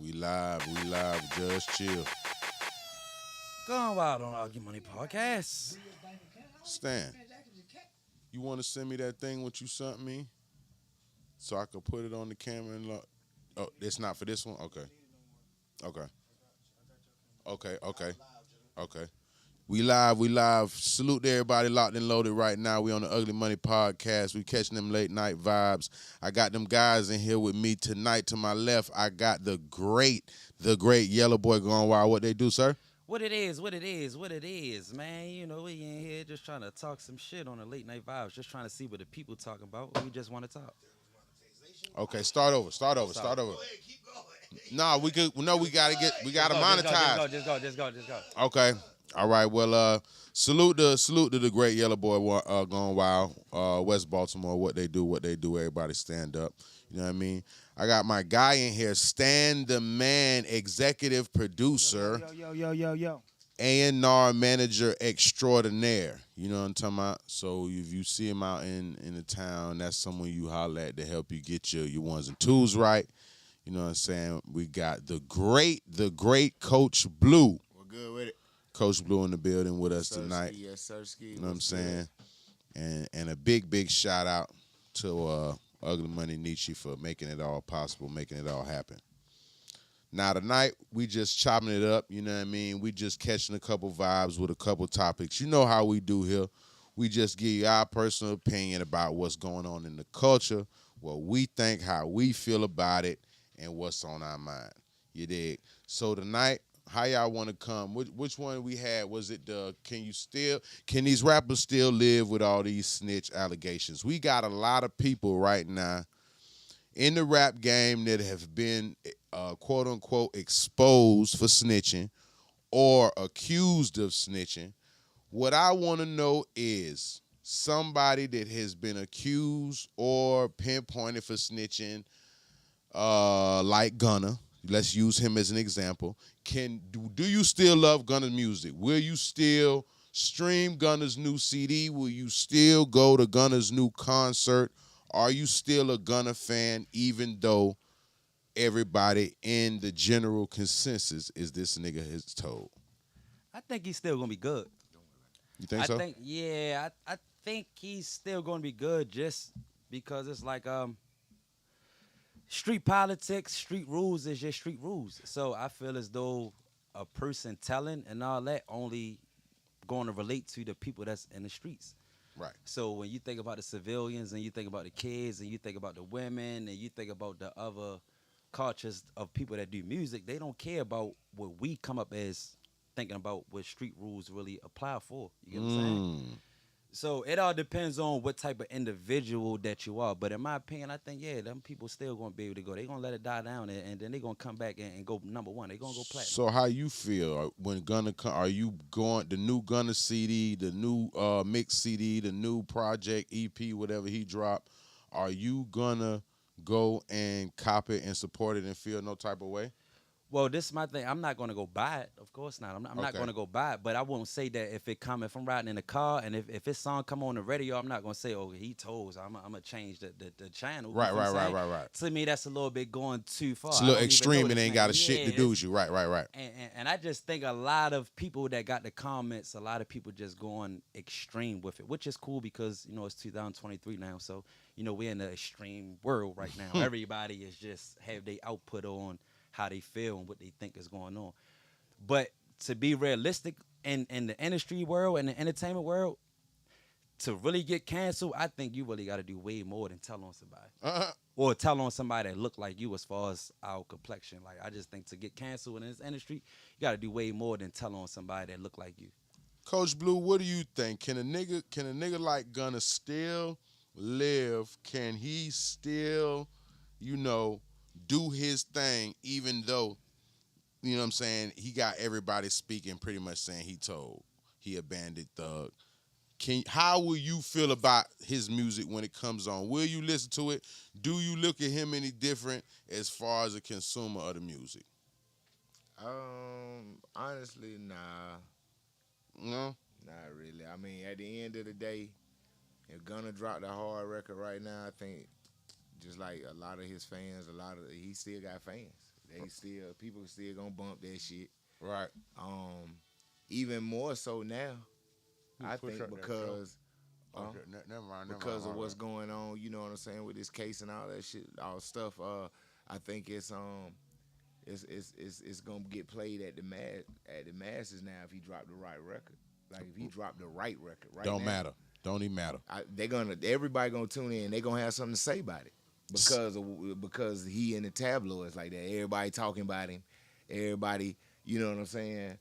We live, just chill. Going wild on Argue Money Podcast. Stan, you want to send me that thing what you sent me so I could put it on the camera and look? Oh, it's not for this one? Okay. Okay. Okay. We live. Salute to everybody locked and loaded right now. We on the Ugly Money Podcast. We catching them late night vibes. I got them guys in here with me tonight. To my left, I got the great Yellow Boy going wild. What they do, sir? What it is, man. You know, we in here just trying to talk some shit on the late night vibes, just trying to see what the people talking about. We just want to talk. Okay, start over. Nah, we could. No, we gotta monetize. Just go. Okay. All right. Well, salute to the great Yellow Boy going wild. West Baltimore. What they do. Everybody stand up. You know what I mean? I got my guy in here, Stan the Man, executive producer, Yo. A&R manager extraordinaire. You know what I'm talking about? So if you see him out in the town, that's someone you holler at to help you get your ones and twos right. You know what I'm saying? We got the great Coach Blue. We're good with it. Coach Blue in the building with us tonight. Yes, Sirski. You know what I'm saying? And a big shout out to Ugly Money Nietzsche for making it all possible, making it all happen. Now tonight, we just chopping it up, you know what I mean? We just catching a couple vibes with a couple topics. You know how we do here. We just give you our personal opinion about what's going on in the culture, what we think, how we feel about it, and what's on our mind. You dig? So tonight, how y'all want to come? Which one we had? Was it the can these rappers still live with all these snitch allegations? We got a lot of people right now in the rap game that have been quote unquote exposed for snitching or accused of snitching. What I want to know is somebody that has been accused or pinpointed for snitching, like Gunna. Let's use him as an example. Do you still love Gunna's music? Will you still stream Gunna's new CD? Will you still go to Gunna's new concert? Are you still a Gunna fan, even though everybody in the general consensus is this nigga has told? I think he's still gonna be good. You think so? I think he's still gonna be good just because it's like street politics, street rules is just street rules. So I feel as though a person telling and all that only going to relate to the people that's in the streets. Right. So when you think about the civilians and you think about the kids and you think about the women and you think about the other cultures of people that do music, they don't care about what we come up as thinking about what street rules really apply for. You get what I'm saying? So it all depends on what type of individual that you are. But in my opinion, I think, them people still going to be able to go. They're going to let it die down, and then they're going to come back and go number one. They're going to go platinum. So how you feel when Gunna come? Are you going the new Gunna CD, the new mix CD, the new project EP, whatever he dropped? Are you gonna go and cop it and support it and feel no type of way? Well, this is my thing. I'm not going to go buy it. Of course not. I'm not Okay. going to go buy it. But I won't say that if it come, if I'm riding in the car and if his song come on the radio, I'm not going to say, oh, he told. I'm going to change the channel. You know what I'm saying? Right. To me, that's a little bit going too far. It's a I little don't even extreme know and this ain't man. got a shit to do with you. Right. And I just think a lot of people that got the comments, a lot of people just going extreme with it, which is cool because, it's 2023 now. So, we're in the extreme world right now. Everybody is just have their output on how they feel and what they think is going on. But to be realistic in the industry world and the entertainment world, to really get canceled, I think you really got to do way more than tell on somebody. Or tell on somebody that look like you as far as our complexion. Like, I just think to get canceled in this industry, you got to do way more than tell on somebody that look like you. Coach Blue, what do you think? Can a nigga like Gunna still live? Can he still, do his thing even though, you know what I'm saying, he got everybody speaking pretty much saying he told, he abandoned Thug. How will you feel about his music when it comes on? Will you listen to it? Do you look at him any different as far as a consumer of the music? Honestly, nah. No? Not really. I mean, at the end of the day, if Gunna dropped a hard record right now, I think just like a lot of his fans, he still got fans. People still gonna bump that shit. Right. Even more so now, I push think up that because Okay, never mind. because of what's going on, you know what I'm saying, with this case and all that shit, all stuff. I think it's gonna get played at the masses now if he dropped the right record. Like if he dropped the right record right Don't now, matter. Don't even matter. Everybody gonna tune in. They gonna have something to say about it because he in the tabloids like that. Everybody talking about him. Everybody, you know what I'm saying,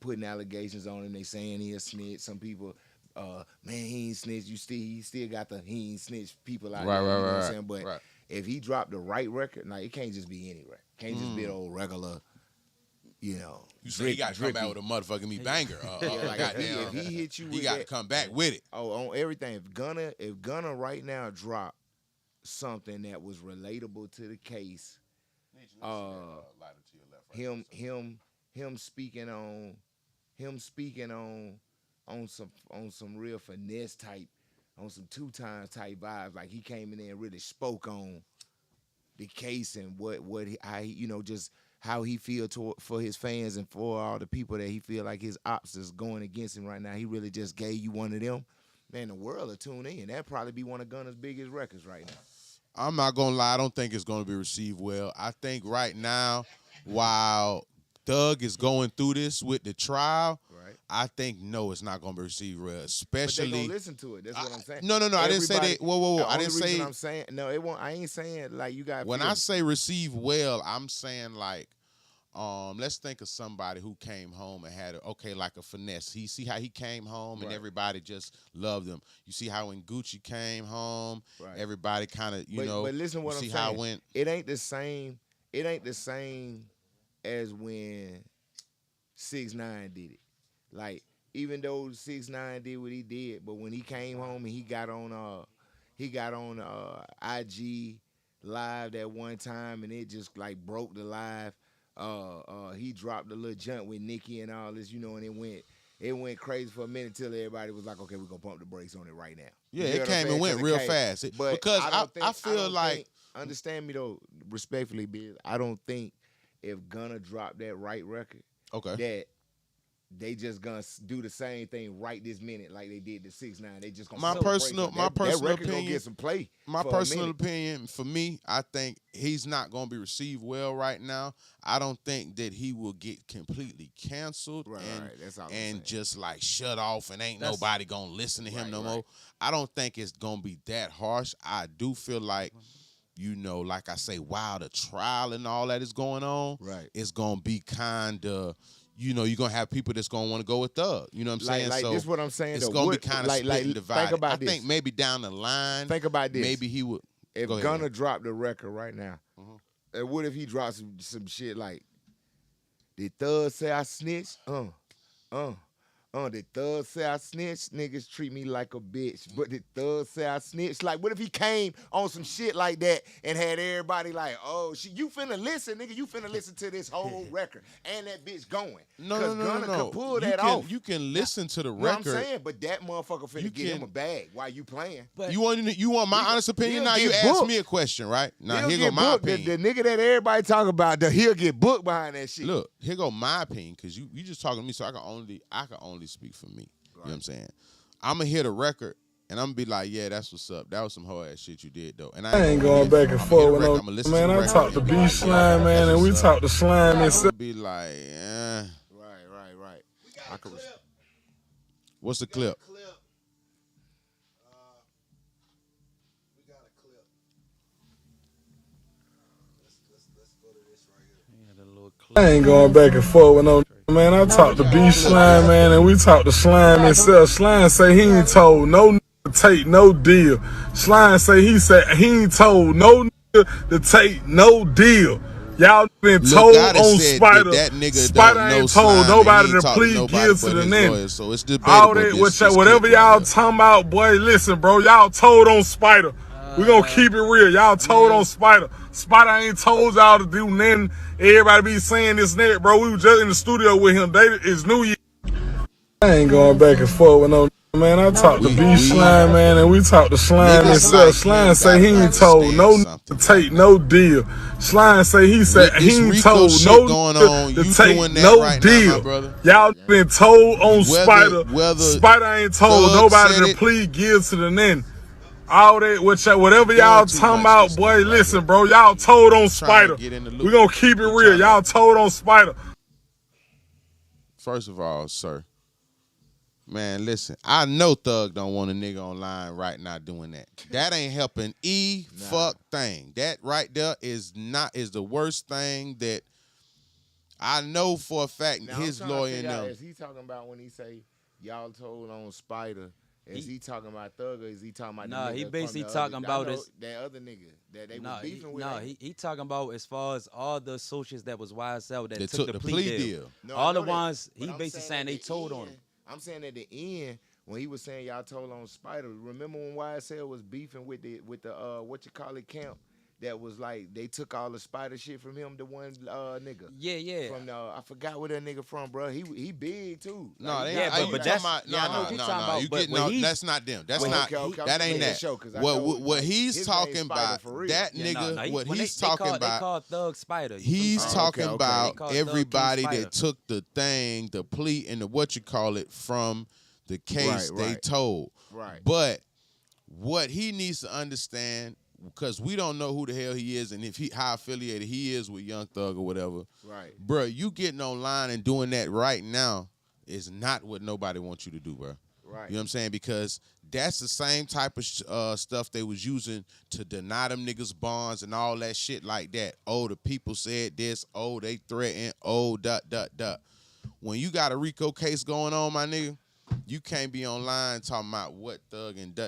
putting allegations on him. They saying he a snitch. Some people, man, he ain't snitch. He still got the he ain't snitch people out there. You know what I'm saying? But if he dropped the right record, like it can't just be any record. Can't just be an old regular, you know. You say he got to come back with a motherfucking me banger. Like if he hit you with he got to come back with it. Oh, on everything. If Gunna right now dropped something that was relatable to the case, him speaking on some real finesse type, on some 2 times type vibes, like he came in there and really spoke on the case and just how he feel for his fans and for all the people that he feel like his ops is going against him right now. He really just gave you one of them. Man, the world will tune in. That'd probably be one of Gunna's biggest records right now. I'm not gonna lie. I don't think it's gonna be received well. I think right now, while Thug is going through this with the trial, right, I think it's not gonna be received well. but Especially, they gonna listen to it. That's what I'm saying. No. I didn't say that. Whoa. I didn't say. I'm saying no. It won't. I ain't saying like you got. When I say receive well, I'm saying like, let's think of somebody who came home and had like a finesse. He see how he came home and everybody just loved him. You see how when Gucci came home, everybody kind of But listen, to what I'm saying. How it went. It ain't the same. It ain't the same as when 6ix9ine did it. Like even though 6ix9ine did what he did, but when he came home and he got on IG live that one time and it just like broke the live. He dropped a little jump with Nicki and all this, and it went crazy for a minute till everybody was like, okay, we're gonna pump the brakes on it right now. Yeah, it came and went real fast. Because I feel like, understand me though, respectfully, Biz, I don't think if Gunna dropped that right record, that they just gonna do the same thing right this minute like they did to 6ix9ine. They just gonna my personal opinion gonna get some play. My personal opinion, for me, I think he's not gonna be received well right now. I don't think that he will get completely canceled and just like shut off and ain't nobody gonna listen to him no more. I don't think it's gonna be that harsh. I do feel like, like I say, while the trial and all that is going on, it's gonna be kind of. You're going to have people that's going to want to go with Thug. You know what I'm saying? Like so this is what I'm saying. It's going to be kind of split and divided. Think about I think maybe down the line. Think about this. Maybe he would. If Gunna dropped the record right now, and what if he dropped some shit like, did Thug say I snitched? Did Thug say I snitched? Niggas treat me like a bitch. But did Thug say I snitched? Like, what if he came on some shit like that and had everybody like, oh, you finna listen, nigga. You finna listen to this whole record and that bitch going. No. Gunna could pull that off. You can listen to the record. You know what I'm saying? But that motherfucker finna get him a bag while you playing. But you want my honest opinion? Now you ask me a question, right? Now here go my opinion. The nigga that everybody talk about, he'll get booked behind that shit. Look, here go my opinion, because you just talking to me, so I can only speak for me. You know what I'm saying? I'm going to hear the record, and I'm going to be like, yeah, that's what's up. That was some hard ass shit you did, though. And I ain't going back and forth with no, man. I talked to B-Slime, man, and we talked to Slime and stuff. Be like, yeah. Right. What's the clip? We got a clip. Let's go to this right here. I ain't going back and forth with no, man. I talked to B-Slime, man, and we talked to Slime himself. Slime say he ain't told no nigga to take no deal. Slime say he ain't told no nigga to take no deal. Y'all been told on Spider. Spider ain't told nobody to plead guilty to nothing. So it's all that, whatever y'all talking about, boy, listen, bro. Y'all told on Spider. We gonna keep it real. Y'all told on Spider. Spider ain't told y'all to do nothing. Everybody be saying this and that, bro. We was just in the studio with him. It's New Year. I ain't going back and forth with no. Man, I talked to We- B-Slime, man, and we talked to Slime Niggas himself. like Slime him say he gotta ain't told no understand to something. take no deal. Slime say he said With he this ain't Rico told shit no going to on, you take doing that no right now, my deal. brother. Y'all been told on Whether Spider ain't told Thug nobody said to it- plead guilty to nothing. All that, whatever y'all Doing too talking much about, this boy, nigga right listen, here. bro, y'all told on Trying to Spider. get in the loop. We gonna keep it He real. tryna- Y'all told on Spider. First of all, sir, man, listen. I know Thug don't want a nigga online right now doing that. That ain't helping fuck thing. That right there is the worst thing that I know for a fact. Now, His I'm trying to lawyer figure and out, them. is he talking about when he say y'all told on Spider? Is he talking about Thug or is he talking about the Nah, nigga he from basically the talking other, about I know his- that other nigga that they Nah, was beefing with? nah, ain't he talking about as far as all the associates that was YSL that They took the plea deal. No, I All the know that, ones but he I'm basically saying at they the told on end- him. I'm saying at the end when he was saying y'all told on Spider. Remember when YSL was beefing with the what you call it camp that was like they took all the Spider shit from him. The one nigga. Yeah, yeah. From I forgot where that nigga from, bro. He big too. No, Like, they he Yeah, ain't. got- You but talking that's- about, yeah, I know what you're talking about, You but getting when no, he's- that's not them. That's when not. okay, I'm that just ain't making that. sure, 'cause I What know, what like, he's his talking name's Spider about? for real. That Yeah, nigga. nah, What when he's they talking call, about? They call Thug Spider. He's Oh, talking okay. about They call Thug King everybody Spider. that took the thing, the plea, and the what you call it from the case Right, they right. told. Right. But what he needs to understand, because we don't know who the hell he is and if how affiliated he is with Young Thug or whatever. Right. Bruh, you getting online and doing that right now is not what nobody wants you to do, bruh. Right. You know what I'm saying? Because that's the same type of stuff they was using to deny them niggas bonds and all that shit like that. Oh, the people said this. Oh, they threatened. Oh, ... When you got a RICO case going on, my nigga, you can't be online talking about what Thug and ...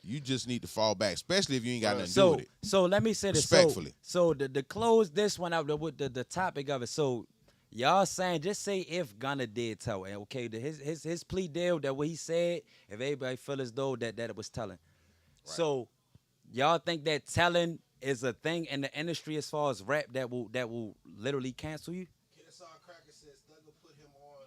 You just need to fall back, especially if you ain't got nothing to do with it. So let me say this. Respectfully. So the close this one out with the topic of it. So y'all saying just say if Gunna did tell, and okay, his plea deal that what he said, if everybody feel as though that it was telling. So y'all think that telling is a thing in the industry as far as rap that will literally cancel you? Kennesaw Cracker says Thugger put him on,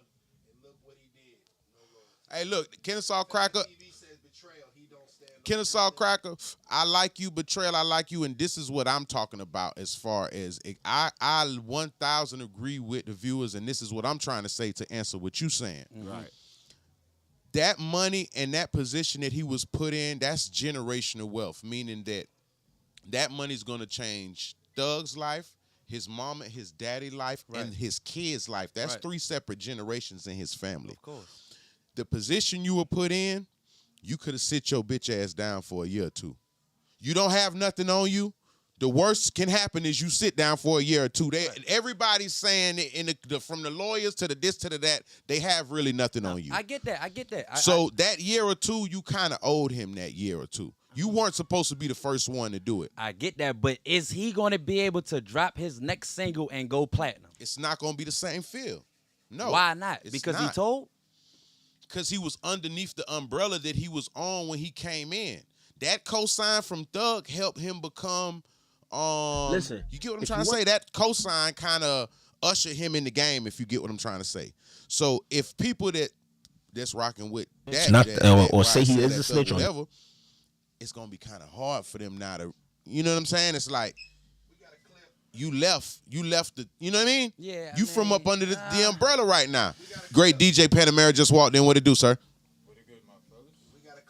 and look what he did. No love. Hey, look, Kennesaw Cracker. TV says betrayal. He don't stand up. Kennesaw Cracker, I like you, Betrayal, I like you, and this is what I'm talking about as far as I 1,000 agree with the viewers, and this is what I'm trying to say to answer what you saying. Right. That money and that position that he was put in, that's generational wealth, meaning that money's going to change Thug's life, his mama, his daddy life, and his kids' life. That's 3 separate generations in his family. Of course. The position you were put in, you could have sit your bitch ass down for a year or two. You don't have nothing on you. The worst can happen is you sit down for a year or two. Everybody's saying it from the lawyers to the this to the that, they have really nothing on you. I get that. So that year or two, you kind of owed him that year or two. You weren't supposed to be the first one to do it. I get that, but is he going to be able to drop his next single and go platinum? It's not going to be the same feel. No. Why not? It's Because he not. told? Because he was underneath the umbrella that he was on when he came in. That cosign from Thug helped him become. Listen, you get what I'm trying to say? That cosign kind of ushered him in the game. If you get what I'm trying to say. So if people that's rocking with that, Not- that or say he YSL, is that a snitch on it. whatever, it's gonna be kind of hard for them now to. You know what I'm saying? It's like. You left the, you know what I mean? Yeah, You from up under the umbrella right now. Great DJ Panamera just walked in. What it do, sir?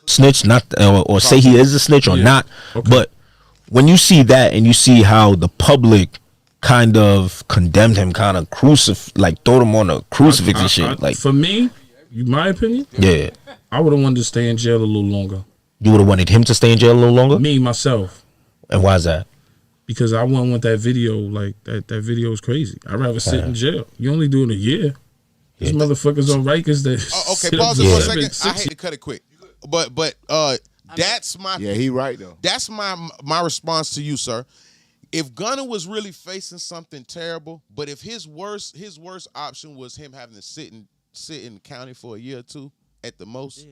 snitch, not or say he is a snitch or not. But when you see that and you see how the public kind of condemned him, kind of like throw him on a crucifix and shit, like for me, my opinion, yeah, I would have wanted to stay in jail a little longer. you would have wanted him to stay in jail a little longer. Me myself, And why is that? because I wouldn't want that video. Like that video is crazy. I'd rather sit in jail. You only do it a year. These motherfuckers on Rikers that. Okay, sit pause up it for a for second. 7, I 6 hate to cut it quick, but that's my Yeah, he right though. that's my response to you, sir. If Gunna was really facing something terrible, but if his worst option was him having to sit in the county for a year or two at the most,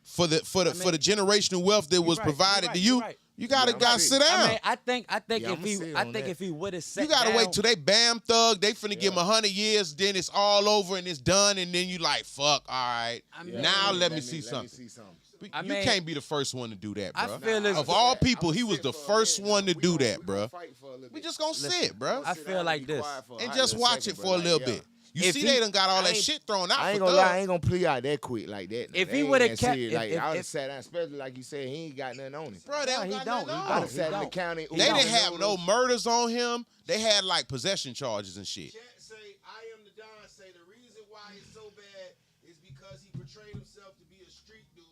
for the generational wealth that was provided to you, You gotta sit down. I mean, I think Yeah, I'ma sit on if he would have said You gotta wait till they bam thug. They finna give him 100 years. Then it's all over and it's done. And then you like, fuck. All right. Now let me see something. I You mean, can't be the first one to do that, I bro. feel as Of all people, he was the first one to do that, bro. We just gonna Listen, sit, bro, I feel like this. and just watch it for a little bit. You If see, he- they done got all I that ain't- shit thrown out I ain't for gonna lie, I Thug. ain't gonna plea out that quick like that. If They he ain't would've that kept- serious. if- like if- I would if- have sat down, especially like you said, he ain't got nothing on him. Bro, they No, don't he got don't. nothing He I'd on. have sat in the county. They didn't have no murders on him. They had like possession charges and shit. Chat say, I am the Don say the reason why it's so bad is because he portrayed himself to be a street dude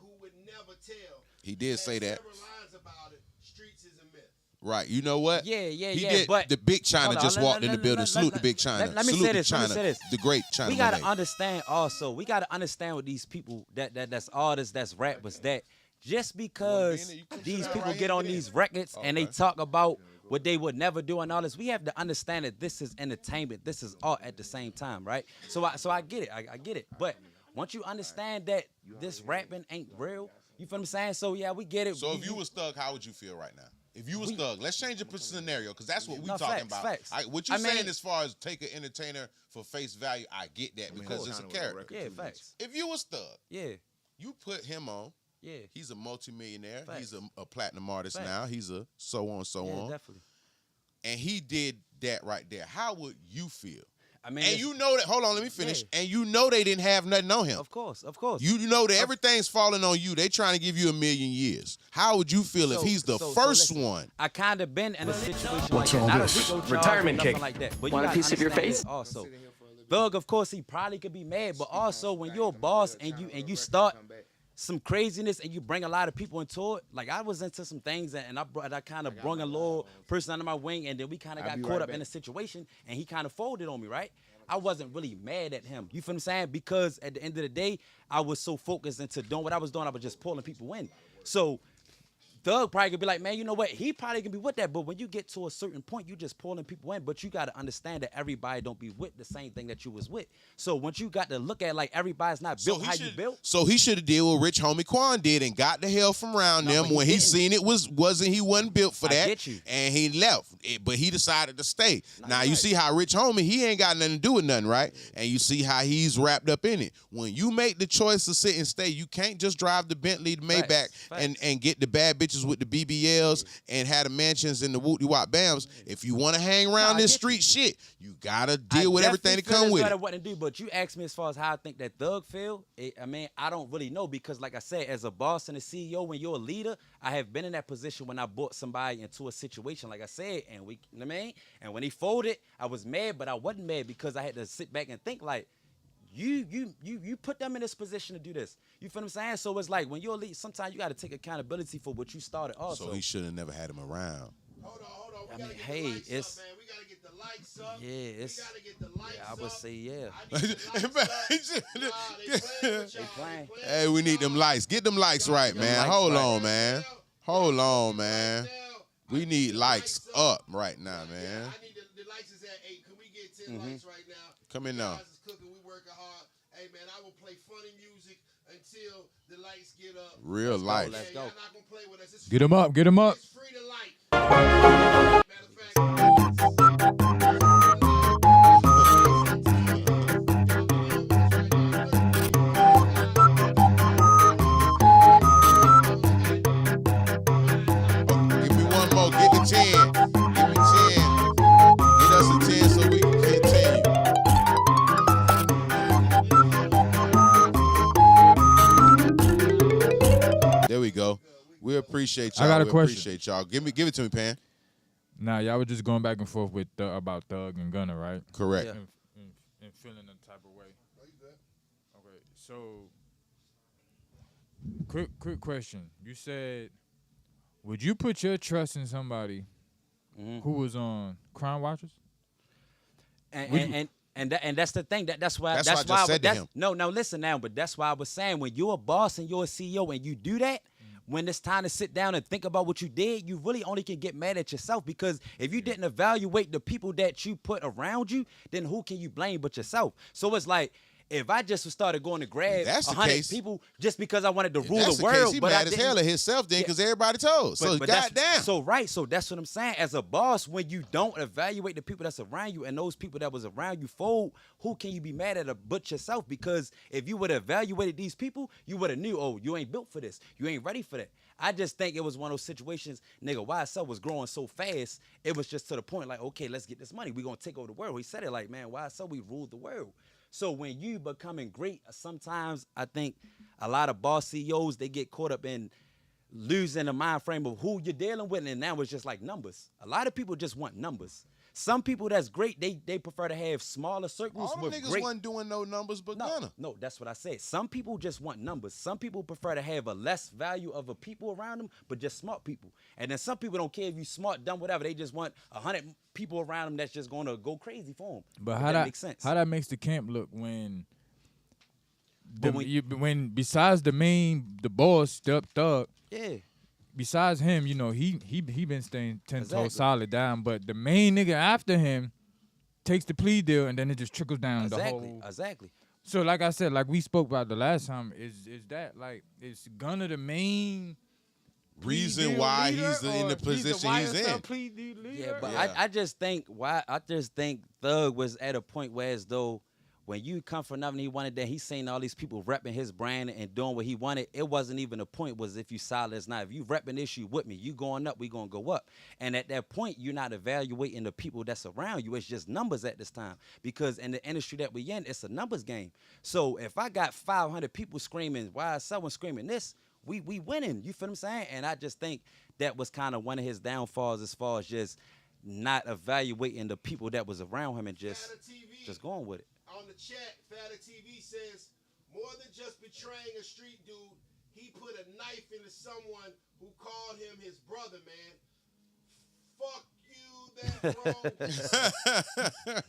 who would never tell. He did say that. Several lines about it. Streets is a myth. Right. You know what? Yeah, He yeah, did. but The big China hold on, just walked in the building. Salute the big China. let me Salute say the this, let me China. say this. The great China. we gotta Monet. understand also. We gotta understand with these people that's artists, that's rappers, that just because these people get on these records and they talk about what they would never do and all this, we have to understand that this is entertainment. This is art at the same time, right? So I get it. I get it. But once you understand that this rapping ain't real, you feel what I'm saying? So yeah, we get it. So if you was Thug, how would you feel right now? If you was Thug, let's change the scenario because that's what we No, talking facts, about. facts. What you I mean- saying as far as take an entertainer for face value, I get that because it's a character. Yeah, facts. If you was Thug, Yeah, you put him on. yeah. He's a multimillionaire. Facts. He's a platinum artist Facts. now. He's a so on, so Yeah, on. definitely. And he did that right there. How would you feel? I mean, And it's- you know that. Hold on, let me finish. Yeah. And you know they didn't have nothing on him. of course. You know that everything's falling on you. They trying to give you 1,000,000 years. How would you feel if he's the first listen, one? I kind of been in a situation What's like that. all Not a this? RICO charge or Retirement nothing kick. like that. But Want you a gotta piece of your understand face? this Also, Thug, of course, he probably could be mad, but also when you're a boss and you start some craziness and you bring a lot of people into it. Like I was into some things and I kind of brought a little person under my wing, and then we kind of got caught up in a situation, and he kind of folded on me, right? I wasn't really mad at him. You feel what I'm saying? Because at the end of the day, I was so focused into doing what I was doing, I was just pulling people in. So Thug probably could be like, man, you know what? He probably can be with that, but when you get to a certain point, you just pulling people in. But you got to understand that everybody don't be with the same thing that you was with. So once you got to look at like everybody's not built how you built. So he should have did what Rich Homie Quan did and got the hell from around No, them but he when he didn't. seen it he wasn't built for I that. get you. And he left. But he decided to stay. Now you right. see how Rich Homie, he ain't got nothing to do with nothing, right? And you see how he's wrapped up in it. When you make the choice to sit and stay, you can't just drive the Bentley, the Maybach, Facts. and get the bad bitches with the BBLs and have the mansions and the whoopty wop bams. If you want to hang around I this get you. street shit, you gotta deal with everything that come with it. What to do, but you asked me as far as how I think that Thug feel. I mean, I don't really know because, like I said, as a boss and a CEO, when you're a leader, I have been in that position when I brought somebody into a situation, like I said, and you know what I mean? And when he folded, I was mad, but I wasn't mad because I had to sit back and think like, you put them in this position to do this. You feel what I'm saying? So it's like when you're a lead, sometimes you got to take accountability for what you started also. So he should have never had him around. Hold on. We I gotta mean, get hey, the likes it's- up, man. We gotta get the likes up. Yeah, it's- We gotta get the likes I would up. say, yeah. I need the likes up. Nah, they playing with y'all. playing. Hey, we need them likes. Get them likes right, man. likes Hold right. on, man. Hold on, man. We need likes up right now, man. I need the likes is at 8. Can we get 10 likes right now? Come in now. Guys is cooking. We working hard. Hey, man, I will play funny music until the lights get up. Real life. Let's go. Y'all not gonna play with us. It's Get him up, get him up. It's free to like. Matter of fact. Give me one more. Get the 10. Give me 10. Get us a 10 so we can continue. There we go. We appreciate y'all. I got a We question. appreciate y'all. Give it to me, Pan. Now, y'all were just going back and forth with about Thug and Gunna, right? Correct. Yeah. And feeling a type of way. Okay, so quick question. You said, would you put your trust in somebody who was on Crime Watchers? And that's the thing. That's why. That's That's what I why. just said to that's, him. No, listen now. But that's why I was saying when you're a boss and you're a CEO and you do that, when it's time to sit down and think about what you did, you really only can get mad at yourself because if you didn't evaluate the people that you put around you, then who can you blame but yourself? So it's like if I just started going to grab That's the 100 case. people just because I wanted to rule That's the the case. world, He but I mad as didn't. hell at himself then because everybody told. So that's- goddamn. So right, so that's what I'm saying. As a boss, when you don't evaluate the people that's around you and those people that was around you fold, who can you be mad at but yourself? Because if you would have evaluated these people, you would have knew, oh, you ain't built for this. You ain't ready for that. I just think it was one of those situations, nigga, YSL was growing so fast, it was just to the point like, okay, let's get this money. We gonna take over the world. He said it like, man, YSL, we ruled the world. So when you becoming great, sometimes I think a lot of boss CEOs, they get caught up in losing the mind frame of who you're dealing with, and now it's just like numbers. A lot of people just want numbers. Some people that's great, they prefer to have smaller circles. All them with niggas great. wasn't doing no numbers but Gunna. No, that's what I said. Some people just want numbers. Some people prefer to have a less value of a people around them, but just smart people. And then some people don't care if you smart, dumb, whatever. They just want 100 people around them that's just gonna go crazy for them. But that makes sense. how that makes the camp look when But when besides the boss, Thug, yeah. besides him, you know, he been staying 10 Exactly. toes solid down. But the main nigga after him takes the plea deal, and then it just trickles down the whole. Exactly. So like I said, like we spoke about the last time, is that like is Gunna the main plea Reason deal why leader, he's in or the position he's YSL in. plea deal leader? Yeah, but Yeah. I just think Thug was at a point where as though when you come for nothing, he wanted that. He's saying all these people repping his brand and doing what he wanted. It wasn't even a point. Was if you solid as not. If you repping this, you with me. You going up, we gonna go up. And at that point, you're not evaluating the people that's around you. It's just numbers at this time. Because in the industry that we in, it's a numbers game. So if I got 500 people screaming, why is someone screaming this? We winning. You feel what I'm saying? And I just think that was kind of one of his downfalls as far as just not evaluating the people that was around him and just going with it. On the chat, Fatter TV says, more than just betraying a street dude, he put a knife into someone who called him his brother, man. Fuck you, that bro.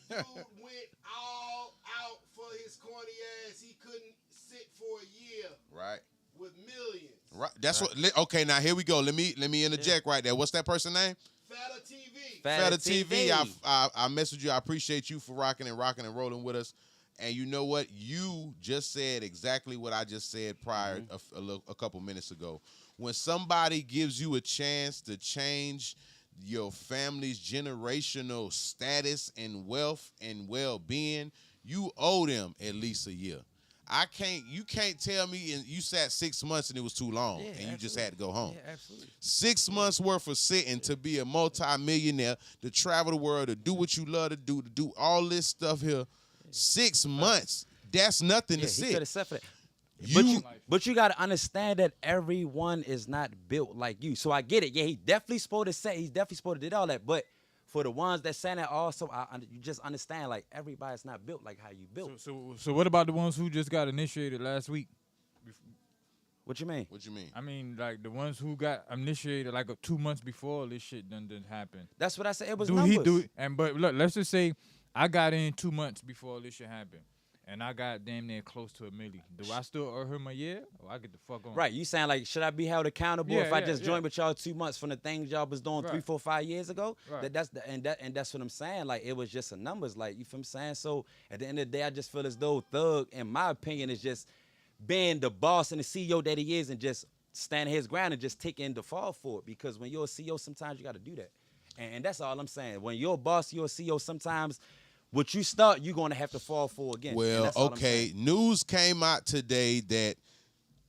Dude went all out for his corny ass. He couldn't sit for a year Right. with millions. Right. That's what. Okay, now here we go. Let me interject right there. What's that person's name? Fatter TV. Fatter TV. I messaged you. I appreciate you for rocking and rolling with us. And you know what? You just said exactly what I just said prior a couple minutes ago. When somebody gives you a chance to change your family's generational status and wealth and well-being, you owe them at least a year. You can't tell me and you sat 6 months and it was too long and you just had to go home. Yeah, absolutely. 6 months worth of sitting to be a multi-millionaire, to travel the world, to do what you love to do all this stuff here. 6 months, that's nothing to He sit. could have sat for that. But you got to understand that everyone is not built like you. So I get it. Yeah, he definitely supposed to say. He's definitely supposed to did all that. But for the ones that saying that also, you just understand like everybody's not built like how you built. So what about the ones who just got initiated last week? What you mean? What you mean? I mean, like the ones who got initiated like 2 months before this shit done happen. That's what I said. It was Do numbers. he do it? But look, let's just say I got in 2 months before this shit happened, and I got damn near close to $1 million. Do I still owe him a year, or I get the fuck on? Right, you sound like, should I be held accountable if I just joined with y'all 2 months from the things y'all was doing 3, 4, 5 years ago? Right. That's what I'm saying. Like it was just a numbers. Like you feel what I'm saying. So at the end of the day, I just feel as though Thug, in my opinion, is just being the boss and the CEO that he is, and just standing his ground and just taking the fall for it. Because when you're a CEO, sometimes you got to do that, and that's all I'm saying. When you're a boss, you're a CEO. Sometimes what you start, you're gonna have to fall for again. Well, okay. News came out today that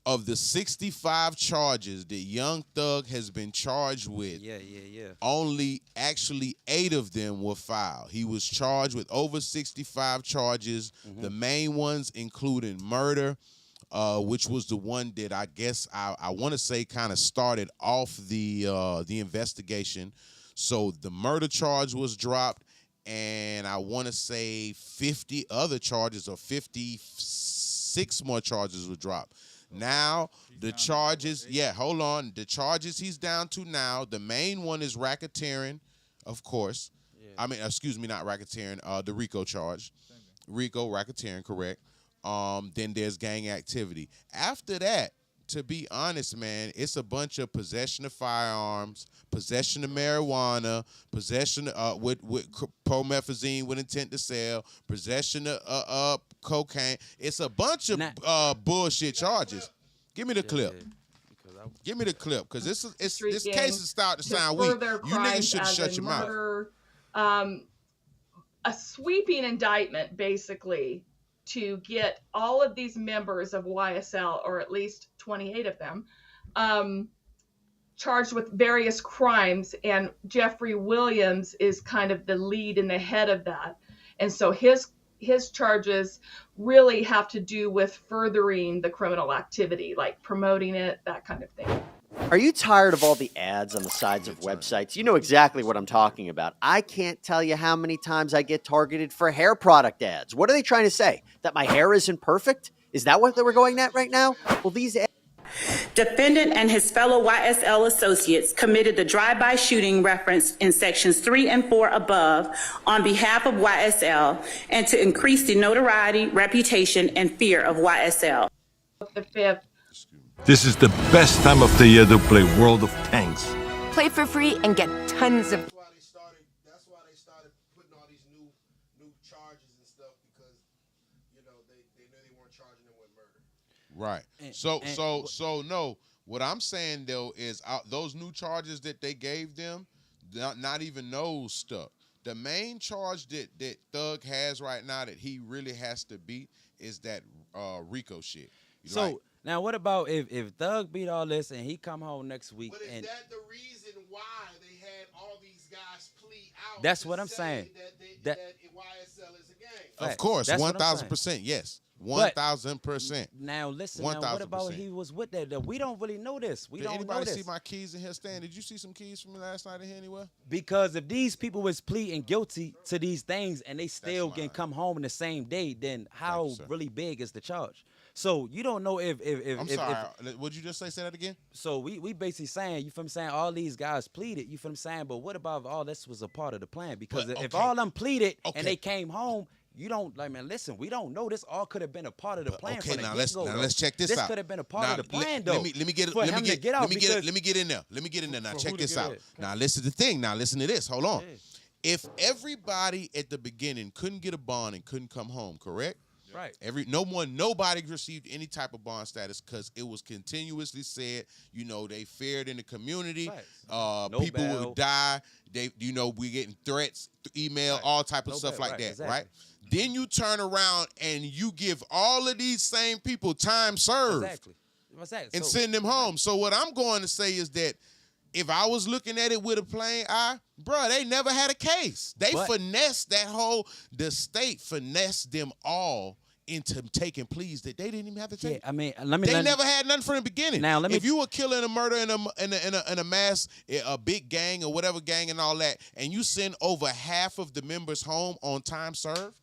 of the 65 charges that Young Thug has been charged with, only actually 8 of them were filed. He was charged with over 65 charges. The main ones including murder, which was the one that I guess I want to say kind of started off the investigation. So the murder charge was dropped. And I want to say 50 other charges or 56 more charges were dropped. Now, the charges, hold on. The charges he's down to now, the main one is racketeering, of course. I mean, excuse me, not racketeering, the RICO charge. RICO, racketeering, correct. Then there's gang activity. After that, to be honest, man, it's a bunch of possession of firearms, possession of marijuana, possession with promethazine with intent to sell, possession of cocaine. It's a bunch of bullshit charges. Give me the clip. Give me the clip, because this case is starting to sound weak. You niggas should shut your mouth. A sweeping indictment, basically, to get all of these members of YSL, or at least 28 of them, charged with various crimes, and Jeffrey Williams is kind of the lead and the head of that. And so his charges really have to do with furthering the criminal activity, like promoting it, that kind of thing. Are you tired of all the ads on the sides of websites? You know exactly what I'm talking about. I can't tell you how many times I get targeted for hair product ads. What are they trying to say? That my hair isn't perfect? Is that what they were going at right now? Well, these ads... Defendant and his fellow YSL associates committed the drive-by shooting referenced in sections 3 and 4 above on behalf of YSL and to increase the notoriety, reputation, and fear of YSL. The 5th. This is the best time of the year to play World of Tanks. Play for free and get tons of... That's why they started putting all these new charges and stuff, because, you know, they knew they weren't charging them with murder. Right. So no. What I'm saying though is those new charges that they gave them, not even those stuck. The main charge that Thug has right now that he really has to beat is that RICO shit. Now, what about if Thug beat all this and he come home next week? But is that the reason why they had all these guys plea out? That's what I'm saying. That YSL is a gang. Of course, 1,000%, yes. 1,000%. Now listen, now what about he was with that? We don't really know this. We don't know this. Did anybody see my keys in here, Stan? Did you see some keys from me last night in here anywhere? Because if these people was pleading guilty to these things and they still can come home in the same day, then how really big is the charge? So you don't know if I'm sorry. What'd you just say? Say that again. So we basically saying, you feel me saying, all these guys pleaded, you feel me saying, but what about if all this was a part of the plan? Because if all them pleaded and they came home, you don't, like, man, listen, we don't know. This all could have been a part of the plan. Okay, now let's check this out. This could have been a part of the plan, though. Let me get in there. Now check this out. Now listen to the thing. Now listen to this. Hold on. If everybody at the beginning couldn't get a bond and couldn't come home, correct? Right. Nobody received any type of bond status because it was continuously said, you know, they feared in the community. People would die. We getting threats, email, all type of stuff like that, right? Then you turn around and you give all of these same people time served. Exactly. And send them home. So what I'm going to say is that if I was looking at it with a plain eye, bro, they never had a case. They finessed the state finessed them all into taking pleas that they didn't even have to take. Yeah, I mean, they never had nothing from the beginning. Now, if you were killing a murder in a mass, a big gang or whatever gang and all that, and you send over half of the members home on time served,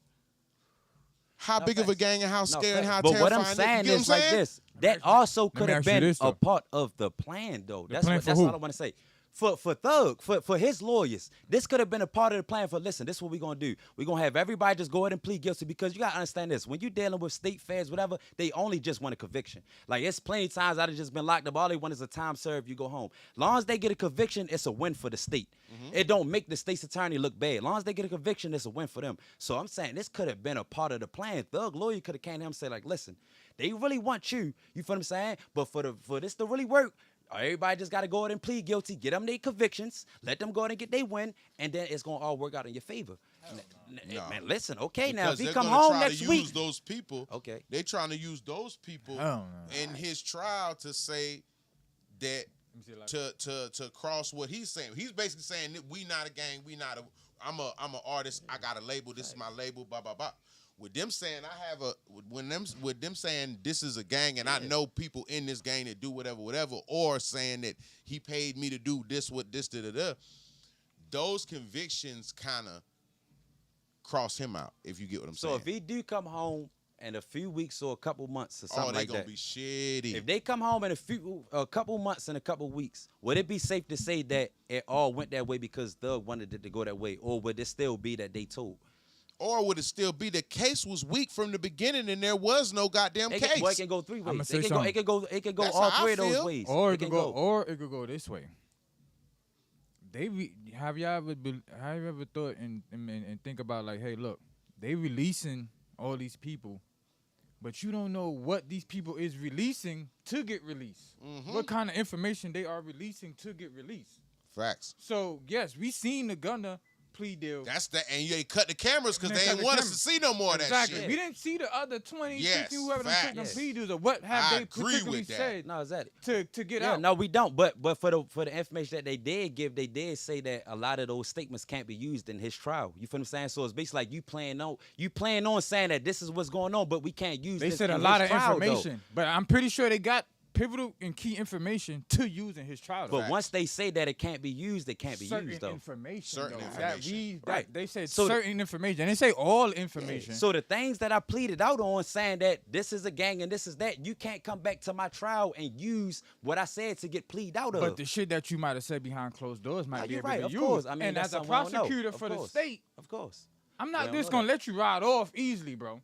how big of a gang and how scared and how terrifying? But what I'm saying is like this. That also could have been a part of the plan, though. That's all I want to say. For Thug, for his lawyers, this could have been a part of the plan for, listen, this is what we're going to do. We're going to have everybody just go ahead and plead guilty, because you got to understand this. When you're dealing with state feds, whatever, they only just want a conviction. Like, it's plenty of times I'd have just been locked up. All they want is a time served, you go home. Long as they get a conviction, it's a win for the state. It don't make the state's attorney look bad. Long as they get a conviction, it's a win for them. So I'm saying this could have been a part of the plan. Thug lawyer could have came to him and said, like, listen, they really want you feel what I'm saying? But for this to really work, everybody just got to go ahead and plead guilty, get them their convictions, let them go ahead and get their win, and then it's going to all work out in your favor. Man, listen, okay, now if he come home next week. Those people, they're trying to use those people in his trial to say that, to cross what he's saying. He's basically saying that we not a gang, I'm an artist, I got a label, this is my label, blah, blah, blah. With them saying with them saying this is a gang and I know people in this gang that do whatever, or saying that he paid me to do this, those convictions kind of cross him out, if you get what I'm saying. So if he do come home in a few weeks or a couple months or something like that, they gonna be shitty. If they come home in a couple months and a couple weeks, would it be safe to say that it all went that way because Thug wanted it to go that way, or would it still be that they told? Or would it still be the case was weak from the beginning and there was no goddamn case? Well, it can go three I'ma ways. say It can something. go That's all how I three of those feel. ways. Or it can could go this way. Have you ever thought and think about like, hey, look, they releasing all these people, but you don't know what these people is releasing to get released. What kind of information they are releasing to get released. Facts. So yes, we seen the Gunna plea deal. That's the and they cut the cameras because And they cut didn't the want us cameras. to see no more of that Exactly. shit. We didn't see the other 20, Yes, 50, whoever them took them facts. plea deals or what have I they agree particularly with that. said No, exactly. to get Yeah, out. no, we don't. But for the information that they did give, they did say that a lot of those statements can't be used in his trial. You feel what I'm saying? So it's basically like you plan on saying that this is what's going on, but we can't use. They this said in a lot his of trial, information, but I'm pretty sure they got pivotal and key information to use in his trial. But once they say that it can't be used, it can't be certain used though. information, Certain though, information. Right. They said So the- certain information. They didn't say all information. So the things that I pleaded out on, saying that this is a gang and this is that, you can't come back to my trial and use what I said to get plead out of. But the shit that you might have said behind closed doors might be you're able right, to of be course. used. I mean, and that's as a something we don't know. prosecutor Of for the course. state, Of course. I'm We not don't just know gonna let you ride off easily, bro.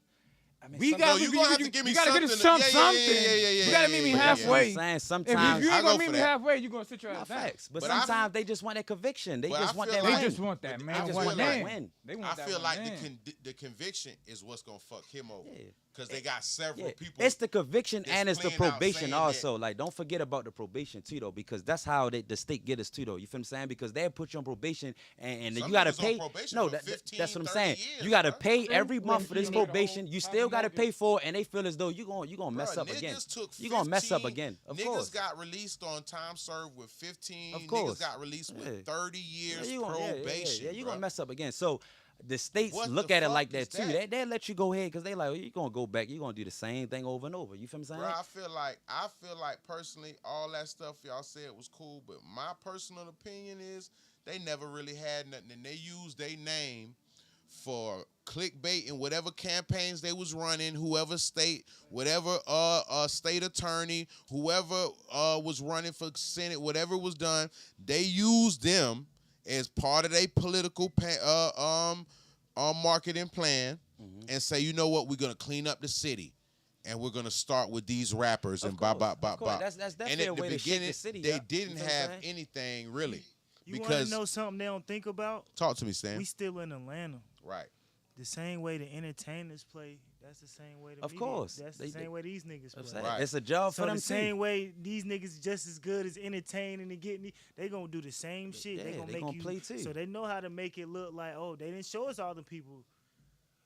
I mean, We some- got No, you gonna have to give me you gotta something. get us something. Yeah. You gotta meet me Yeah. halfway. I'm saying If sometimes you I ain't go gonna for meet me that. halfway, you gonna sit your No, ass down. facts. But But I- sometimes they just want that conviction. They But just I want feel that like- They win. just want that, But man. I They just feel want like- that win. They want I that feel one like win. the conviction is what's gonna fuck him over. Yeah. Because they got several Yeah. people. It's the conviction that's and it's the playing out probation saying also. Like, don't forget about the probation too, though, because that's how the state get us too, though. You feel what I'm saying? Because they put you on probation and Some you gotta niggas on pay. probation No, for that's 15, what I'm 30 saying. years, You gotta bro. pay every month for you this need a whole probation. You half still a gotta mortgage. pay for it, and they feel as though you gonna mess Bruh, up again. niggas took You gonna mess up 15 again. Of niggas course. got released on time served with 15. Of course. Niggas got released with Yeah. 30 years you gonna, probation. yeah, you gonna bruh. mess up again. So the states What look the at it fuck like is that too. that? They let you go ahead because they like, you gonna go back. You gonna do the same thing over and over. You feel what I'm saying? Bro, I feel like personally, all that stuff y'all said was cool, but my personal opinion is they never really had nothing, and they used their name for clickbait and whatever campaigns they was running, whoever state, whatever state attorney, whoever was running for Senate, whatever was done, they used them as part of their political marketing plan and say, you know what, we're gonna clean up the city. And we're gonna start with these rappers and blah blah blah blah. That's And definitely at a the way to shake beginning, the city they up. didn't You know what I'm have saying? anything really. You want Because to know something they don't think about? talk to me, Stan. We still in Atlanta. Right. The same way the entertainers play, that's the same way the Of media. course. That's They- the same way these niggas I'm play. saying, Right. it's a job So for them the too. same way these niggas just as good as entertaining and getting, they gonna do the same shit. Yeah, they gonna they make gonna you play too. So they know how to make it look like, oh, they didn't show us all the people.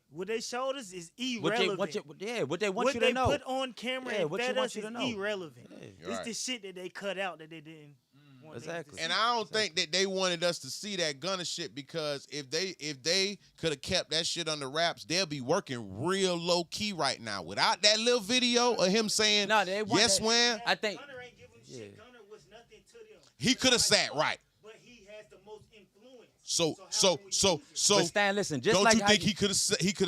What they showed us is irrelevant. what they want What you they to know. put on camera Yeah, and what you fed want us you is to know. irrelevant. Yeah. You're It's right. the shit that they cut out that they didn't want niggas to Exactly. see. And I don't think that they wanted us to see that Gunna shit because if they could have kept that shit under wraps, they'll be working real low key right now. Without that little video of him saying, No, they want yes, that- man, I think. Gunna ain't giving shit. Gunna was nothing to them. he could have sat right. But he has the most influence. So But Stan, listen, just don't like you how think he could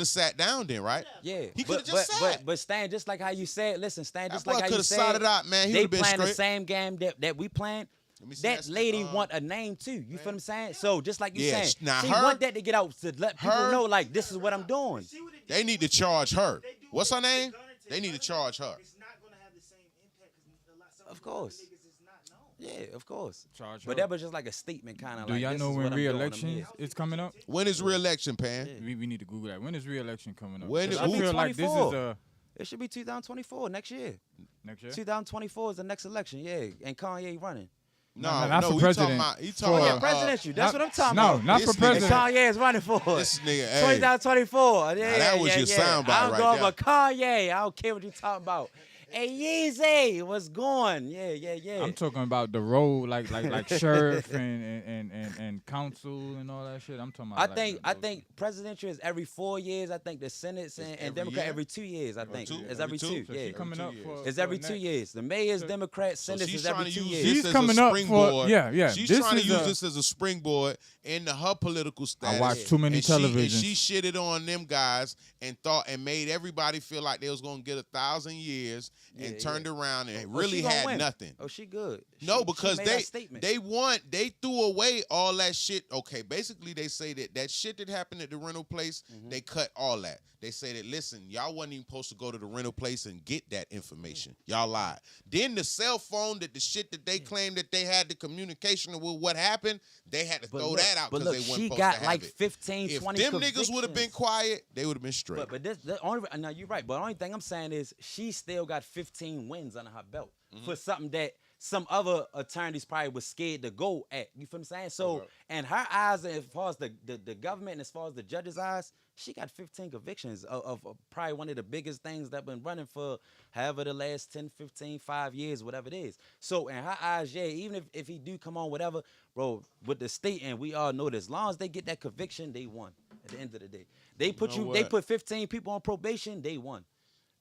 have sat down then, right? Yeah, He but, coulda just sat. but Stan, just like how you said, listen, Stan, That just boy like how you coulda said, sided out, man. He they would've been playing the straight. same game that we playing. Let me see That that lady stuff. want a name too. You feel what I'm saying? So just like you Yeah, saying, now she her- want that to get out to let people her- know, like, this is what I'm doing. They need to charge her. What's her name? They need to charge her. It's not gonna have the same impact because Of course. niggas is not known. Yeah, of course. Charge But her. that was just like a statement, kind of Do like. y'all this know is when what I'm doing, I'm re-election here. is coming up? When is re-election, Pan? We need to Google that. When is re-election coming up? When 'Cause is- I who- feel like this is 24. It should be 2024 next year. next year. 2024 is the next election, yeah, and Kanye running. No, not for we president. talking about. He For- talking Oh yeah, about presidential. That's what I'm talking No, about. not This for nigga- president. Kanye is running for it. This nigga, hey. 2024. Yeah, that was your soundbite I'm right going there. with Kanye. I don't care what you talking about. Hey, Yeezy, what's going? Yeah. I'm talking about the role, like sheriff and council and all that shit. I'm talking about. I think presidential is every 4 years. I think the Senate's and every Democrat year? every 2 years. I think two? it's every two. So Yeah, she coming up years. for. it's for every 2 next- years. The mayor's Democrat, So Senate she's is every trying to 2 use years. this She's as coming a up for- springboard. yeah. She's This trying to is use a- this as a springboard into her political status. I watch too many and televisions. She shitted on them guys and made everybody feel like they was gonna get 1,000 years, and turned around and Oh, really she gonna had win. nothing. Oh, she good. No, She because made that statement. they won. They threw away all that shit. Okay, basically they say that shit that happened at the rental place, they cut all that. They say that, listen, y'all wasn't even supposed to go to the rental place and get that information. Y'all lied. Then the cell phone, the shit that they claimed that they had the communication with what happened, they had to throw that out because they weren't she supposed got to have like it. 15, If 20 them niggas would have been convictions. quiet, they would have been straight. But this the only now you're right. But the only thing I'm saying is she still got 15 wins under her belt for something that some other attorneys probably was scared to go at. You feel what I'm saying? So in her eyes, as far as the government and as far as the judge's eyes, she got 15 convictions of probably one of the biggest things that been running for however the last 10, 15, 5 years, whatever it is. So in her eyes, yeah, even if he do come on, whatever, bro, with the state, and we all know this, as long as they get that conviction, they won at the end of the day. They put they put 15 people on probation, they won.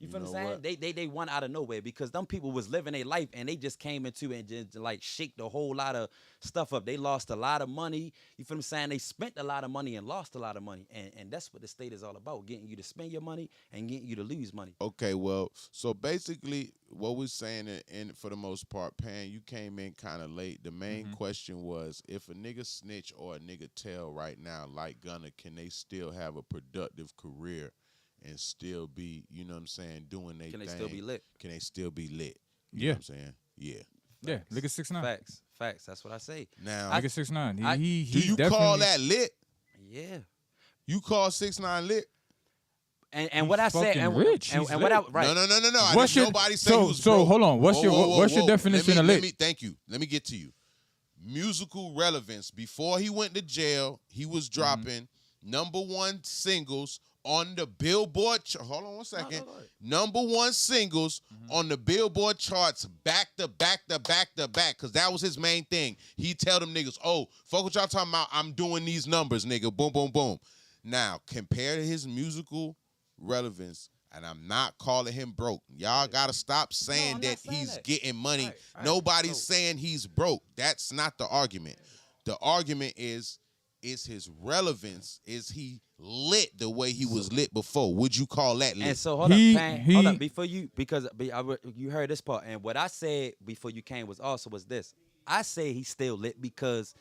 You feel what I'm saying? They won out of nowhere because them people was living their life and they just came into and just like shaked a whole lot of stuff up. They lost a lot of money. You feel what I'm saying? They spent a lot of money and lost a lot of money. And that's what the state is all about, getting you to spend your money and getting you to lose money. Okay, well, so basically what we're saying, and for the most part, Pan, you came in kind of late. The main question was, if a nigga snitch or a nigga tell right now, like Gunna, can they still have a productive career and still be, you know what I'm saying, doing their thing? Can they still be lit? Can they still be lit? You Yeah. know what I'm saying? Yeah. Yeah, look at 6ix9ine. Facts. That's what I say. Now, Look at 6ix9ine. He do you definitely, call that lit? Yeah. You call 6ix9ine lit? And what I said, and rich. and He's what I lit. right. No. What's your- Nobody say so- he was so broke. hold on. What's your definition of lit? Thank you. Let me get to you. Musical relevance. Before he went to jail, he was dropping #1 singles on the Billboard. Hold on one second. #1 singles on the Billboard charts back to back to back to back, because that was his main thing. He tell them niggas, oh, fuck what y'all talking about. I'm doing these numbers, nigga. Boom, boom, boom. Now, compared to his musical relevance, and I'm not calling him broke. Y'all gotta stop saying I'm that not saying he's that. getting money. Right. Nobody's saying he's broke. That's not the argument. The argument is his relevance. Is he lit the way he was lit before? Would you call that lit? And so hold up, Pan. Hold up before you, because you heard this part, and what I said before you came was this. I say he's still lit because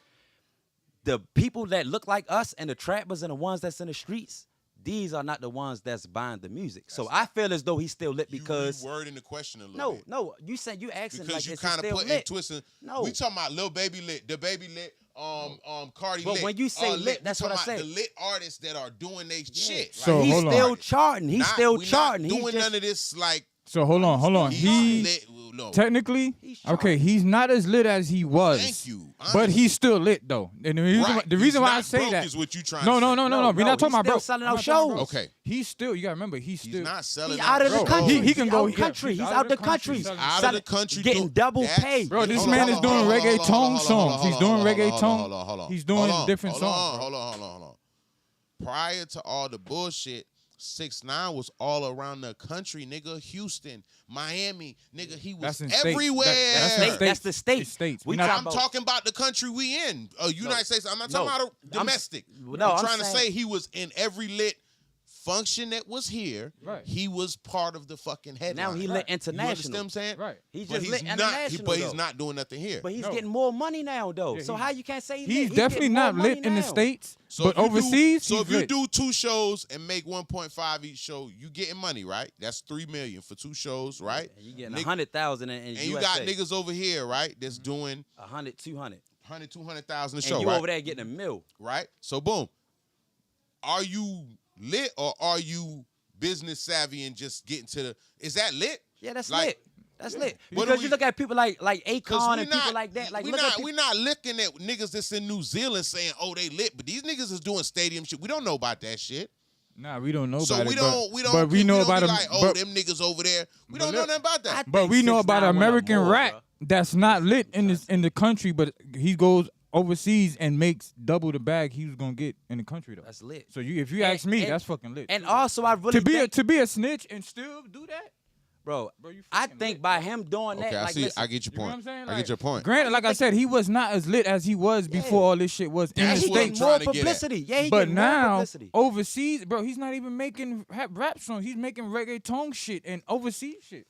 the people that look like us and the trappers and the ones that's in the streets, these are not the ones that's buying the music. So I feel as though he's still lit because you wording the question a little bit. No, you said you asking Because like you is he kind of still put lit? and twisting. No, We talking about Lil Baby lit, the Baby lit, Cardi But lit. when you say all lit, that's we what I talking about say. The lit artists that are doing their shit. So, he's hold on. still charting. He's still we charting. Not He's doing just, none of this like. So hold on. He's He lit. No. technically, He's okay, he's not as lit as he was. Thank you. But he's still lit though. And the reason why I say broke that is what you trying no, to say. no. We're not talking about still broke. selling We're out not talking shows. about- Okay. He's still. You gotta remember, he's He's still. not selling He's out of the Bro, country. he can go- He's out the country. he's He's out out of the the country. country. Out of the country, Getting double that's- pay. Bro, this Hold man on, is doing hold on, reggaeton hold on, songs. hold He's on, doing hold on, reggaeton. hold on. He's doing different songs. Hold on. Prior to all the bullshit, 6ix9ine was all around the country, nigga. Houston, Miami, nigga. He was That's in states. everywhere. That's the state. It's states. We We're not- I'm talking about the country we in. United States. I'm not talking about domestic. I'm I'm trying to saying- say he was in every lit function that was here. Right. He was part of the fucking headline. Now he lit international. You understand what I'm saying? Right. He's But just he's lit not. international. But he's though. not doing nothing here. But he's No. getting more money now, though. Yeah, so he- how you can't say He's lit? definitely getting not more lit money in the now. states, So but if you do- overseas, so he's if you lit. do 2 shows and make 1.5 each show, you getting money, right? That's $3 million for 2 shows, right? You getting Nigga- 100,000 in And USA. you got niggas over here, right? That's doing 100, 200. 100, 200,000 a And show, you right? over there getting a mil. Right? So boom. Are you lit or are you business savvy and just getting to the? Is that lit? Yeah, that's Like- lit. That's lit. What do Because we- you look at people like Because Akon we and people not like that. Like we look not at we people. not looking at niggas that's in New Zealand saying, oh, they lit, but these niggas is doing stadium shit. We don't know about that shit. Nah, we don't know So about we it. don't but we know don't about be him. like, oh, but, them niggas over there. We don't know look, nothing about that. but we know about 6ix9ine went up American more, rap bro. that's not lit in the country, but he goes overseas and makes double the bag he was gonna get in the country though. That's lit. So if you And- ask me, and- that's fucking lit. And also, I really think, to be a snitch and still do that, bro, you I fucking think lit, by bro. him doing Okay, that, I like, see. listen, I get your You know what point. I'm saying? I get your point. Granted, like I said, he was not as lit as he was before all this shit was in That's the what I'm states. trying more to get at. publicity. Yeah, he But getting more now publicity. overseas, bro, he's not even making rap songs. He's making reggaeton shit and overseas shit.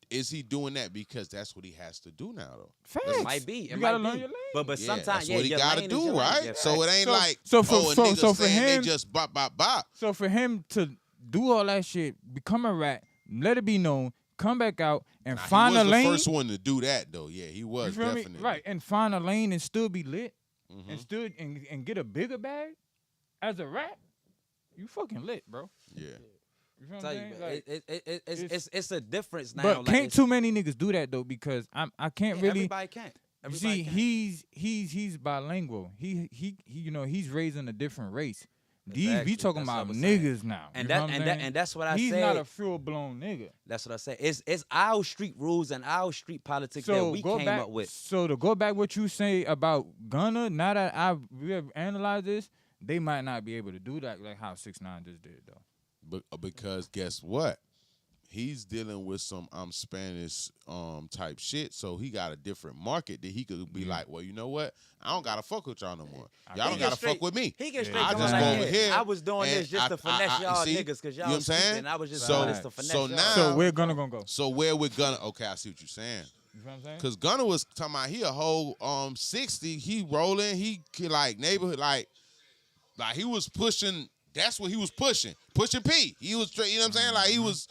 is he doing that because that's what he has to do now, though? Facts. It might be. It You might gotta be. learn your lane. But Yeah, sometimes, that's yeah, what he your gotta lane is do, your lane. right? Yeah, So it ain't So- like, so for- oh, a so- nigga so for saying him- they just bop, bop, bop. So for him to do all that shit, become a rat, let it be known, come back out and Nah, find he a was lane. the first one to do that, though. Yeah, he You was feel me? definitely. Right, and find a lane and still be lit Mhm. and still and get a bigger bag as a rat. You fucking lit, bro. Yeah. You feel what Tell I'm you, saying? bro, Like, it's a difference now. but like can't it's- too many niggas do that though because I can't yeah, really. Everybody can't. You Everybody see, can't. he's bilingual. He you know he's raising a different race. These Exactly. we talking That's what about I'm saying. niggas now. And You know that what I'm and that saying? and that's what I he's said. not a full blown nigga. That's what I say. It's our street rules and our street politics that So we go came back. up with. So to go back what you say about Gunna, now that we have analyzed this, they might not be able to do that like how 6ix9ine just did though. But because guess what? He's dealing with some Spanish type shit, so he got a different market that he could be like, well, you know what? I don't gotta fuck with y'all no more. Y'all He don't get gotta straight- fuck with me. He can straight I come just like go that. over here. I was doing and this just to finesse y'all see? niggas because y'all You know what I'm stupid, saying? and I was just so, doing this to finesse so y'all. now, So where Gunna gonna go? So where we're gonna? Okay, I see what you're saying. You know what I'm saying? Cause Gunna was talking about he a whole 60. He rolling. He like neighborhood like he was pushing. That's what he was pushing P. He was straight. You know what I'm saying? Like he was.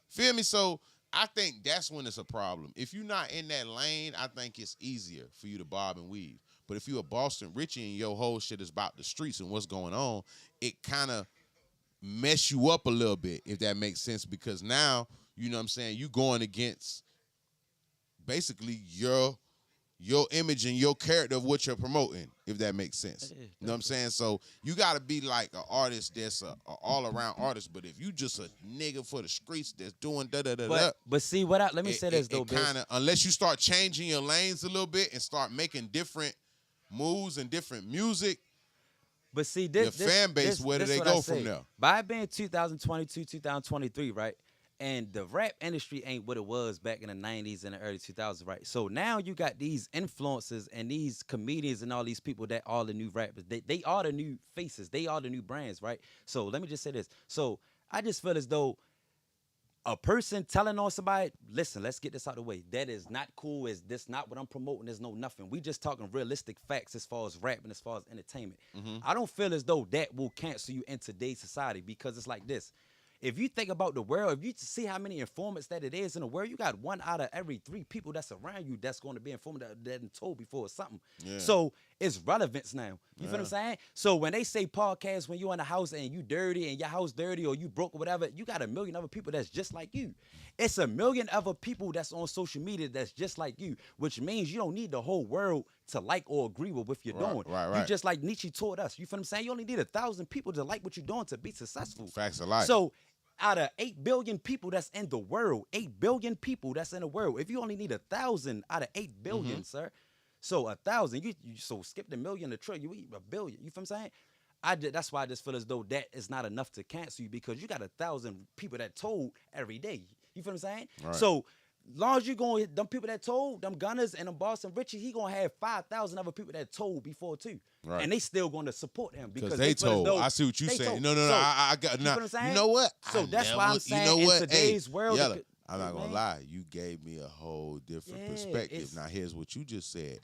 Feel me? So I think that's when it's a problem. If you're not in that lane, I think it's easier for you to bob and weave. But if you're a Boston Richey and your whole shit is about the streets and what's going on, it kind of mess you up a little bit, if that makes sense. Because now, you know what I'm saying, you going against basically your image and your character of what you're promoting, if that makes sense. You know what I'm saying? So you got to be like an artist that's a all-around artist. But if you just a nigga for the streets that's doing da-da-da-da. But see, let me say this, though, Biz. Kinda, unless you start changing your lanes a little bit and start making different moves and different music, But see, this your fan base, where do they what I go say. from there? By it being 2022, 2023, right? And the rap industry ain't what it was back in the 90s and the early 2000s, right? So now you got these influencers and these comedians and all these people that are the new rappers. They are the new faces. They are the new brands, right? So let me just say this. So I just feel as though a person telling on somebody, listen, let's get this out of the way. That is not cool. Is this not what I'm promoting? There's no nothing. We just talking realistic facts as far as rap and as far as entertainment. I don't feel as though that will cancel you in today's society because it's like this. If you think about the world, if you see how many informants that it is in the world, you got 1 out of every 3 people that's around you that's going to be informed that told before or something. Yeah. So it's relevance now. You feel what I'm saying? So when they say podcast, when you in the house and you dirty and your house dirty or you broke or whatever, you got 1 million other people that's just like you. It's 1 million other people that's on social media that's just like you, which means you don't need the whole world to like or agree with what you're doing. Right. You just like Nietzsche taught us. You feel what I'm saying? You only need 1,000 people to like what you're doing to be successful. Facts of life. So out of 8 billion people that's in the world, 8 billion people that's in the world, if you only need 1,000 out of 8 billion, sir, so 1,000, you so skip the million, the trillion, you eat 1 billion. You feel what I'm saying? That's why I just feel as though that is not enough to cancel you because you got 1,000 people that told every day. You feel what I'm saying? Right. So long as you going, them people that told, them Gunners and them Boston Richey, he gonna have 5,000 other people that told before too. Right. And they still gonna support him because they feel as told. though I see what you they saying. told. No. So, I got. you Nah, feel what I'm saying? you know what? So I that's why I'm saying you know what? in today's world, Yella, it- I'm not gonna man. lie. You gave me a whole different Yeah, perspective. it's- Now here's what you just said.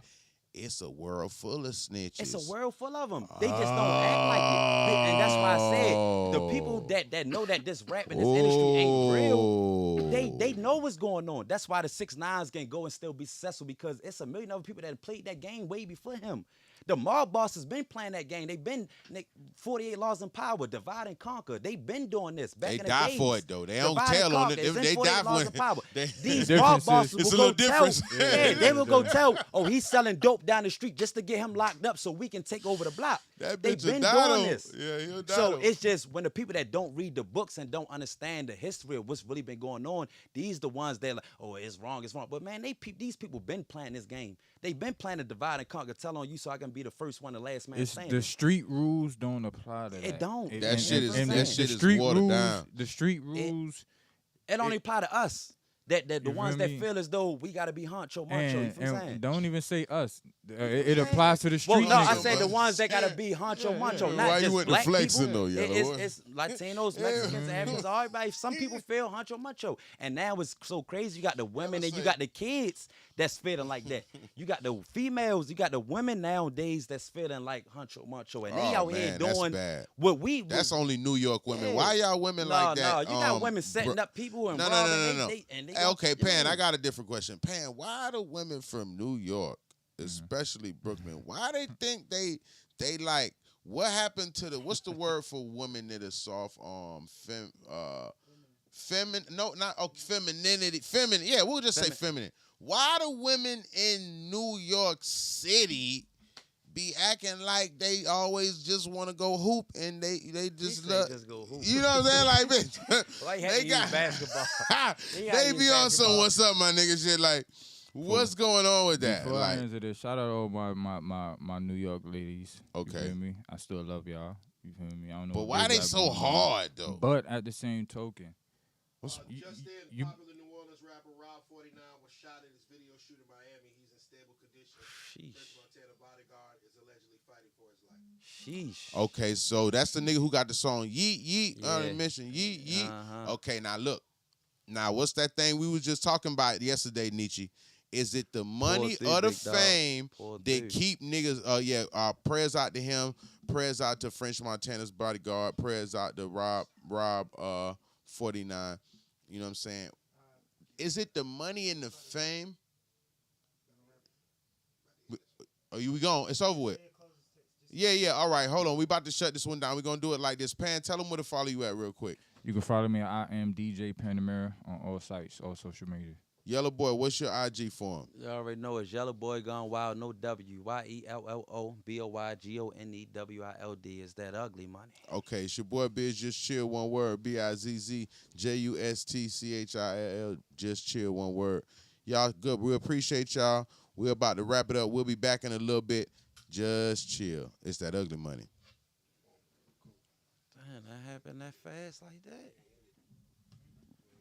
It's a world full of snitches. It's a world full of them. They just don't act like it. And that's why I said the people that know that this rap and this industry ain't real, they know what's going on. That's why the 6ix9ines can go and still be successful because it's 1 million other people that played that game way before him. The mob bosses been playing that game. They've been 48 Laws in Power, Divide and Conquer. They've been doing this back They in the die days. for it though. They don't Divide and tell on Conquer. it. It's in They 48 die Laws for in Power. it. These The mob difference bosses is- will go It's a little tell. difference. Yeah, they will go tell. Oh, he's selling dope down the street just to get him locked up so we can take over the block. That They've bitch will been die, doing though. this. Yeah, he'll die, So though. it's just when the people that don't read the books and don't understand the history of what's really been going on, these the ones that like, oh, it's wrong. But man, these people been playing this game. They've been playing the divide and conquer. Tell on you so I can be the first one, the last man It's standing. the street rules don't apply to that. It don't. And- That and- shit is- and that the shit is street watered rules, down. The street rules. It only apply to us. that the You ones feel that me? feel as though we gotta be honcho, macho. You feel what I'm saying? And don't even say us. It applies to the Well, street no, I niggas. said the ones that gotta be honcho, macho, yeah. not Why you just went to black flexing, people. though, yellow boy? It's Latinos, Mexicans, Africans, everybody. Some people feel honcho, macho, and now it's so crazy. You got the women and you got the kids that's feeling like that. You got the females, you got the women nowadays that's feeling like honcho, macho, and they Oh, out here man, that's doing bad. what we. That's only New York women. Yeah. Why y'all women like that? No, you got women setting up people and robbing. No. They Hey, okay, you Pan, know. I got a different question. Pan, why do women from New York, especially Brooklyn, why they think they like, what happened to what's the word for women that are soft, femininity, feminine, yeah, we'll just say feminine. Why do women in New York City be acting like they always just want to go hoop and they just love, just go hoop. you know what I'm saying? Like, bitch, Like they got basketball. they be on some what's up, my nigga shit. Like, what's going on with that? Before Like, I answer this, shout out to all my New York ladies. Okay. You feel me? I still love y'all. You feel me? I don't know. but what why they got so going on. hard though? But at the same token, Just in, popular New Orleans rapper Rob 49 was shot at his video shoot in Miami. He's in stable condition. Snitch Montana bodyguard is allegedly fighting for his life. Sheesh. Okay, so that's the nigga who got the song Yeet Yeet. Yeah. Mentioned Yeet Yeet. Uh-huh. Okay, now look. Now what's that thing we was just talking about yesterday, Nietzsche? Is it the money through, or the big dog. fame Pull that through. keep niggas? Prayers out to him. Prayers out to French Montana's bodyguard. Prayers out to Rob 49. You know what I'm saying? Is it the money and the fame? Are we going? It's over with. Yeah. All right, hold on. We about to shut this one down. We're going to do it like this. Pan, tell them where to follow you at real quick. you can follow me at I am DJ Panamera on all sites, all social media. Yellow Boy, what's your IG for him? You already know it's Yellow Boy Gone Wild, no W. YELLOBOYGONEWILD. Is that ugly money? Okay, it's your boy Biz, just chill, one word. BIZZJUSTCHILL, just chill, one word. Y'all good. We appreciate y'all. We're about to wrap it up. We'll be back in a little bit. Just chill. It's that ugly money. Damn, that happened that fast like that?